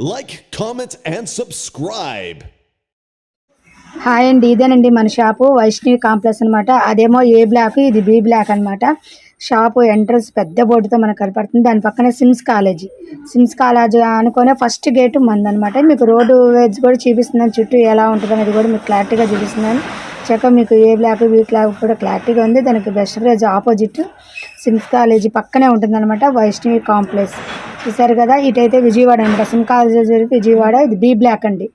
Like, comment, and subscribe. Hi అండి, ఇదేనండి మన షాపు వైష్ణవి కాంప్లెక్స్ అనమాట. అదేమో ఏ బ్లాక్, ఇది బి బ్లాక్ అనమాట. షాపు ఎంట్రన్స్ పెద్ద బోర్డుతో మనకు కనపడుతుంది. దాని పక్కనే సిమ్స్ కాలేజ్ అనుకునే ఫస్ట్ గేటు మందనమాట. మీకు రోడ్డు వేజ్ కూడా చూపిస్తున్నాను, చుట్టూ ఎలా ఉంటుంది అనేది కూడా మీకు క్లారిటీగా చూపిస్తున్నాను. చక్కగా మీకు ఏ బ్లాక్ బి బ్లాక్ కూడా క్లారిటీగా ఉంది. దానికి best prize opposite SIMS college పక్కనే ఉంటుంది అనమాట వైష్ణవి కాంప్లెక్స్. చూసారు కదా, ఇటైతే విజయవాడ అనమాట. సిమ్ కాలేజ్ విజయవాడ, ఇది బి బ్లాక్ అండి.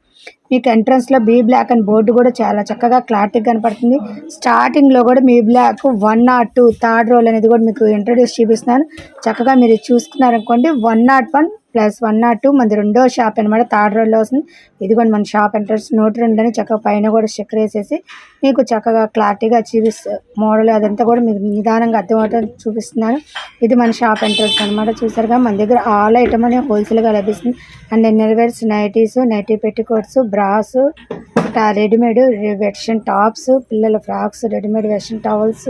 మీకు ఎంట్రన్స్లో బీ బ్లాక్ అని బోర్డు కూడా చాలా చక్కగా క్లారిటీగా కనపడుతుంది. స్టార్టింగ్లో కూడా మీ బ్లాక్ 102 థర్డ్ రోల్ అనేది కూడా మీకు ఇంట్రడ్యూస్ చూపిస్తున్నాను. చక్కగా మీరు చూసుకున్నారనుకోండి, 101 ప్లస్ 102 మనది రెండో షాప్ అనమాట. థర్డ్ రోల్లో వస్తుంది. ఇది కూడా మన షాప్ ఎంట్రన్స్ 102 అని చక్కగా పైన కూడా స్టిక్కర్ వేసేసి మీకు చక్కగా క్లారిటీగా మోడల్ అదంతా కూడా మీకు నిదానంగా అర్థమవుతుంది చూపిస్తున్నాను. ఇది మన షాప్ ఎంట్రన్స్ అనమాట. చూసారుగా, మన దగ్గర ఆల్ ఐటమ్ అని హోల్సేల్గా లభిస్తుంది. అండ్ నెల్వేర్స్ nighties, nightie petticoats, bras, readymade western tops, పిల్లల frocks, readymade western towels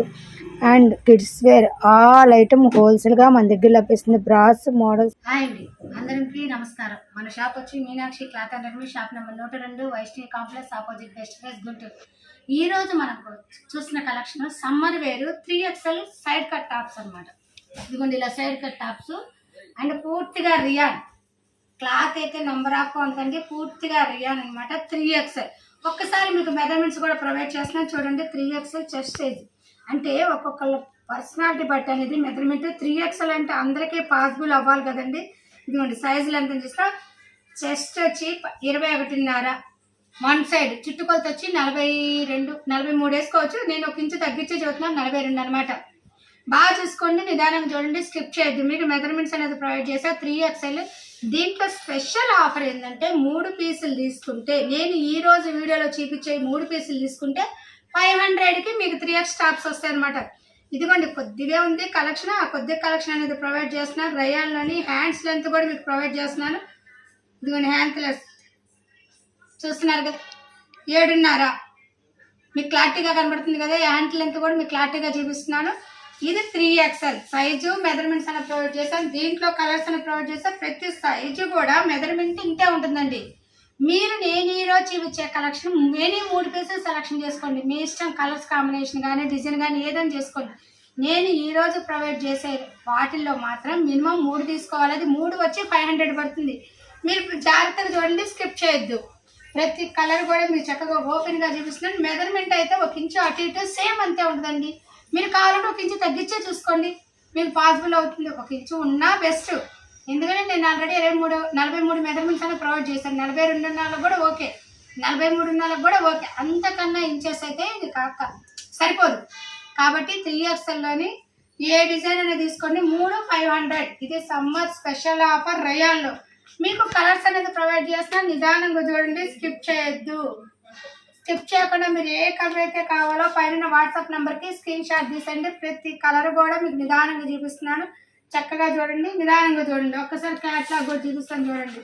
and kids wear all item హోల్సేల్గా మన దగ్గర లభిస్తుంది. Brass models. హాయ్ అండి, అందరికీ నమస్కారం. మన షాప్ వచ్చి Meenakshi cloth and readymade, shop number 102, Vaishnavi complex, opposite best price, Guntur. ఈ రోజు మనకు చూసిన కలెక్షన్ సమ్మర్ వేరు 3XL సైడ్ కట్ టాప్స్ అనమాట. ఇదిగోండి ఇలా సైడ్ కట్ టాప్స్ అండ్ పూర్తిగా రియాన్ క్లాత్ అయితే నంబర్ ఆఫ్ ఉందండి. పూర్తిగా రియాన్ అనమాట. 3XL ఒక్కసారి మీకు మెజర్మెంట్స్ కూడా ప్రొవైడ్ చేస్తున్నాను చూడండి. 3XL చెస్ట్ సైజ్ అంటే ఒక్కొక్కళ్ళ పర్సనాలిటీ బట్టి అనేది మెజర్మెంట్. 3XL అంటే అందరికీ పాసిబుల్ అవ్వాలి కదండి. ఇదిగోండి సైజులు ఎంత చూసినా, చెస్ట్ వచ్చి 21.5, వన్ సైడ్ చుట్టుకొలత వచ్చి 43 వేసుకోవచ్చు. నేను ఒక ఇంచు తగ్గించి చూస్తున్నాను, 42 అనమాట. బాగా చూసుకోండి, నిదానంగా చూడండి, స్కిప్ చేయొద్దు. మీకు మెజర్మెంట్స్ అనేది ప్రొవైడ్ చేసా. 3XL. దీంట్లో స్పెషల్ ఆఫర్ ఏంటంటే 3 పీసులు తీసుకుంటే, నేను ఈ రోజు వీడియోలో చూపించే 3 పీసులు తీసుకుంటే 500కి మీకు 3X టాప్స్ వస్తాయి అనమాట. ఇదిగోండి కొద్దిగా ఉంది కలెక్షన్. ఆ కొద్దిగా కలెక్షన్ అనేది ప్రొవైడ్ చేస్తున్నాను. రయాన్లోని హ్యాండ్స్ లెంత్ కూడా మీకు ప్రొవైడ్ చేస్తున్నాను. ఇదిగోండి హ్యాండ్ లెస్ చూస్తున్నారు కదా, 7.5 మీకు క్లారిటీగా కనబడుతుంది కదా. హ్యాండ్ లెంత్ కూడా మీకు క్లారిటీగా చూపిస్తున్నాను. ఇది 3XL సైజు మెజర్మెంట్స్ అనేది ప్రొవైడ్ చేశాను. దీంట్లో కలర్స్ అనేది ప్రొవైడ్ చేస్తాను. ప్రతి సైజు కూడా మెజర్మెంట్ ఇంతే ఉంటుందండి. మీరు నేను ఈరోజు చూపించే కలెక్షన్ నేను 3 పీసెస్ సెలెక్షన్ చేసుకోండి. మీ ఇష్టం, కలర్స్ కాంబినేషన్ కానీ డిజైన్ కానీ ఏదైనా చేసుకోండి. నేను ఈరోజు ప్రొవైడ్ చేసే వాటిల్లో మాత్రం మినిమం 3 తీసుకోవాలి. అది 3 వచ్చి 500 పడుతుంది. మీరు జాగ్రత్తగా చూడండి, స్కిప్ చేయొద్దు. ప్రతి కలర్ కూడా మీరు చక్కగా ఓపెన్గా చూపిస్తున్నాను. మెజర్మెంట్ అయితే 1 ఇంచు అటు ఇటు సేమ్ అంతే ఉంటుందండి. మీరు కావాలంటే 1 ఇంచు తగ్గించే చూసుకోండి, మీకు పాసిబుల్ అవుతుంది. 1 ఇంచు ఉన్నా బెస్ట్. ఎందుకంటే నేను ఆల్రెడీ 43 మెజర్మెంట్స్ అనేది ప్రొవైడ్ చేశాను. 42.5 కూడా ఓకే, 43.5 కూడా ఓకే. అంతకన్నా ఇంచెస్ అయితే ఇది కాక సరిపోదు. కాబట్టి 3XLలోని ఏ డిజైన్ అనేది తీసుకోండి. 3 500. ఇది సమ్మర్ స్పెషల్ ఆఫర్ రయాన్లో. మీకు కలర్స్ అనేది ప్రొవైడ్ చేస్తాను. నిదానంగా చూడండి, స్కిప్ చేయొద్దు. స్కిప్ చేయకుండా మీరు ఏ కలర్ అయితే కావాలో పైన వాట్సాప్ నెంబర్కి స్క్రీన్ షాట్ తీసండి. ప్రతి కలర్ కూడా మీకు నిదానంగా చూపిస్తున్నాను. చక్కగా చూడండి, నిదానంగా చూడండి. ఒక్కసారి క్యాట్లాగ్ కూడా చూపిస్తాను చూడండి.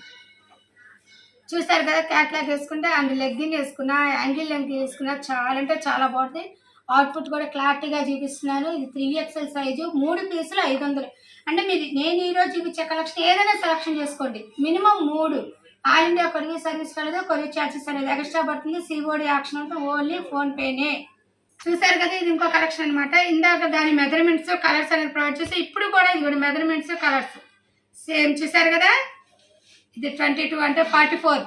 చూసారు కదా, క్యాట్లాగ్ వేసుకుంటే అండ్ లెగ్గిన్ వేసుకున్నా, యాంగిల్ లెంత్ వేసుకున్నా చాలా అంటే చాలా బాగుంటుంది. అవుట్పుట్ కూడా క్లారిటీగా చూపిస్తున్నాను. ఇది 3XL సైజు, 3 పీసులు 500. అంటే మీరు నేను ఈరోజు చూపించే కలెక్షన్ ఏదైనా సెలెక్షన్ చేసుకోండి. Minimum 3. All India courier service కలదు. కొరియర్ ఛార్జెస్ అనేది ఎక్స్ట్రా పడుతుంది. COD ఆప్షన్ ఉంటుంది, ఓన్లీ ఫోన్పేనే. చూసారు కదా, ఇది ఇంకో కలెక్షన్ అనమాట. ఇందాక దాని మెజర్మెంట్స్ కలర్స్ అనేది ప్రొవైడ్ చేసి ఇప్పుడు కూడా ఇది కూడా మెజర్మెంట్స్ కలర్స్ సేమ్ చూసారు కదా. ఇది 22 అంటే 44.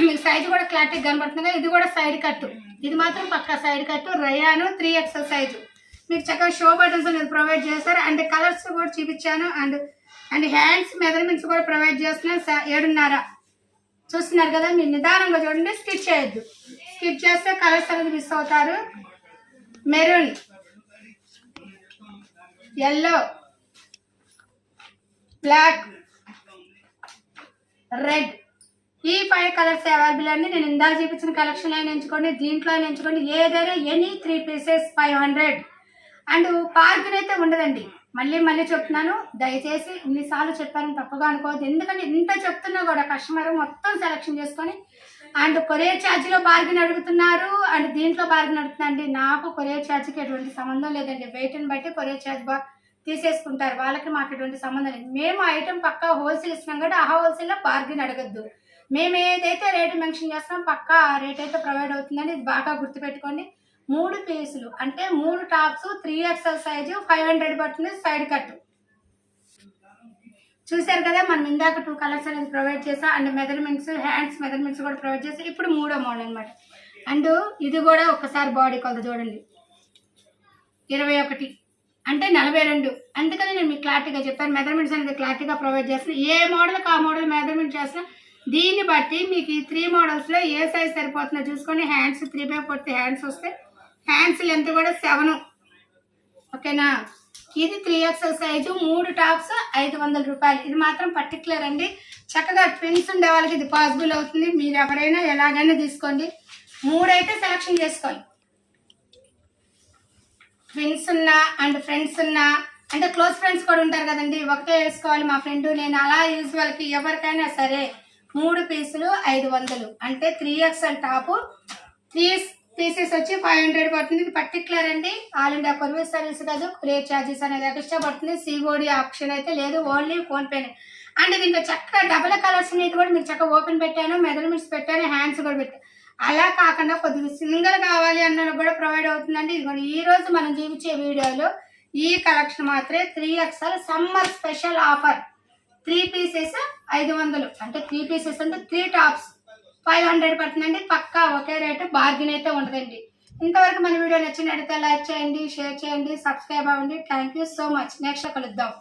మీకు సైజు కూడా క్లారిటీ కనబడుతుంది. ఇది కూడా సైడ్ కట్టు, ఇది మాత్రం పక్కా సైడ్ కట్టు. రయాను 3XL సైజు మీకు చక్కగా షో బటన్స్ అనేది ప్రొవైడ్ చేస్తారు. అండ్ కలర్స్ కూడా చూపించాను. అండ్ హ్యాండ్స్ మెజర్మెంట్స్ కూడా ప్రొవైడ్ చేస్తున్నాను. 7.5 చూస్తున్నారు కదా. మీరు నిదానంగా చూడండి, స్కిప్ చేయొద్దు. స్కిప్ చేస్తే కలర్స్ అనేది మిస్ అవుతారు. మెరూన్, ఎల్లో, బ్లాక్, రెడ్, ఈ 5 కలర్స్ అవైలబుల్ అండి. నేను ఇందాక చూపించిన కలెక్షన్ అయినా ఎంచుకోండి, దీంట్లో అయినా ఎంచుకోండి. ఏదైనా ఎనీ 3 పీసెస్ 500. అండ్ పార్కింగ్ అయితే ఉండదండి. మళ్ళీ చెప్తున్నాను, దయచేసి ఇన్నిసార్లు చెప్పాను తప్పుగా అనుకోవద్దు. ఎందుకంటే ఇంత చెప్తున్నా కూడా కస్టమర్ మొత్తం సెలెక్షన్ చేసుకొని అండ్ కొరియర్ ఛార్జీలో బార్గెన్ అడుగుతున్నారు. అండ్ దీంట్లో బార్గెన్ అడుగుతుందండి. నాకు కొరియర్ ఛార్జీకి ఎటువంటి సంబంధం లేదండి. వెయిట్ని బట్టి కొరియర్ ఛార్జ్ తీసేసుకుంటారు. వాళ్ళకి మాకు ఎటువంటి సంబంధం లేదు. మేము ఐటెం పక్కా హోల్సేల్ ఇస్తున్నాం కాబట్టి ఆ హోల్సేల్లో బార్గెన్ అడగద్దు. మేము ఏదైతే రేటు మెన్షన్ చేస్తున్నాం పక్కా ఆ రేట్ అయితే ప్రొవైడ్ అవుతుందని ఇది బాగా గుర్తుపెట్టుకోండి. 3 పీసులు అంటే 3 టాప్స్ 3XL సైజు 500 పడుతుంది సైడ్ కట్. చూశారు కదా, మనం ఇందాక 2 కలర్స్ అనేది ప్రొవైడ్ చేసాం. అండ్ మెజర్మెంట్స్, హ్యాండ్స్ మెజర్మెంట్స్ కూడా ప్రొవైడ్ చేసాం. ఇప్పుడు 3వ మోడల్ అనమాట. అండ్ ఇది కూడా ఒకసారి బాడీ కొలత చూడండి, 21 అంటే 42. అందుకని నేను మీకు క్లారిటీగా చెప్పాను. మెజర్మెంట్స్ అనేది క్లారిటీగా ప్రొవైడ్ చేస్తాను. ఏ మోడల్కి ఆ మోడల్ మెజర్మెంట్ చేసినా దీన్ని బట్టి మీకు ఈ 3 మోడల్స్లో ఏ సైజ్ సరిపోతుందో చూసుకొని హ్యాండ్స్ 3/4 హ్యాండ్స్ వస్తే హ్యాండ్స్ లెంత్ కూడా 7. ఓకేనా. ఇది 3XL సైజు 3 టాప్స్ 500 రూపాయలు. ఇది మాత్రం పర్టికులర్ అండి. చక్కగా ట్విన్స్ ఉండే వాళ్ళకి ఇది పాసిబుల్ అవుతుంది. మీరు ఎవరైనా ఎలాగైనా తీసుకోండి. 3 అయితే సెలెక్షన్ చేసుకోవాలి. ఫ్రెండ్స్ ఉన్నా అండ్ ఫ్రెండ్స్ ఉన్నా అంటే క్లోజ్ ఫ్రెండ్స్ కూడా ఉంటారు కదండి. ఒకటే వేసుకోవాలి మా ఫ్రెండ్ నేను, అలా యూజువల్కి ఎవరికైనా సరే 3 పీసులు 500 అంటే 3XL టాపు 3 పీసెస్ వచ్చి 500 పడుతుంది. ఇది పర్టికులర్ అండి. ఆల్ ఇండియా కొరియర్ సర్వీస్ కాదు, కొరియర్ ఛార్జెస్ అనేది ఎక్స్ట్రా పడుతుంది. సిఓడి ఆప్షన్ అయితే లేదు, ఓన్లీ ఫోన్పేనే. అండ్ దీంట్లో చక్కగా డబల్ కలర్స్ అనేది కూడా మీరు చక్కగా ఓపెన్ పెట్టాను, మెజర్మెంట్స్ పెట్టాను, హ్యాండ్స్ కూడా పెట్టాను. అలా కాకుండా కొద్దిగా సింగిల్ కావాలి అన్న కూడా ప్రొవైడ్ అవుతుందండి. ఇదిగోండి ఈ రోజు మనం చూపించే వీడియోలో ఈ కలెక్షన్ మాత్రమే 3XL summer special offer. 3 pieces 500 అంటే 3 పీసెస్ అంటే 3 టాప్స్ 500 పడుతుందండి. పక్కా ఒకే రేటు, బార్గెన్ అయితే ఉండదండి. ఇంతవరకు మన వీడియో నచ్చినట్లయితే లైక్ చేయండి, షేర్ చేయండి, సబ్స్క్రైబ్ అవ్వండి. Thank you so much. Next కలుద్దాం.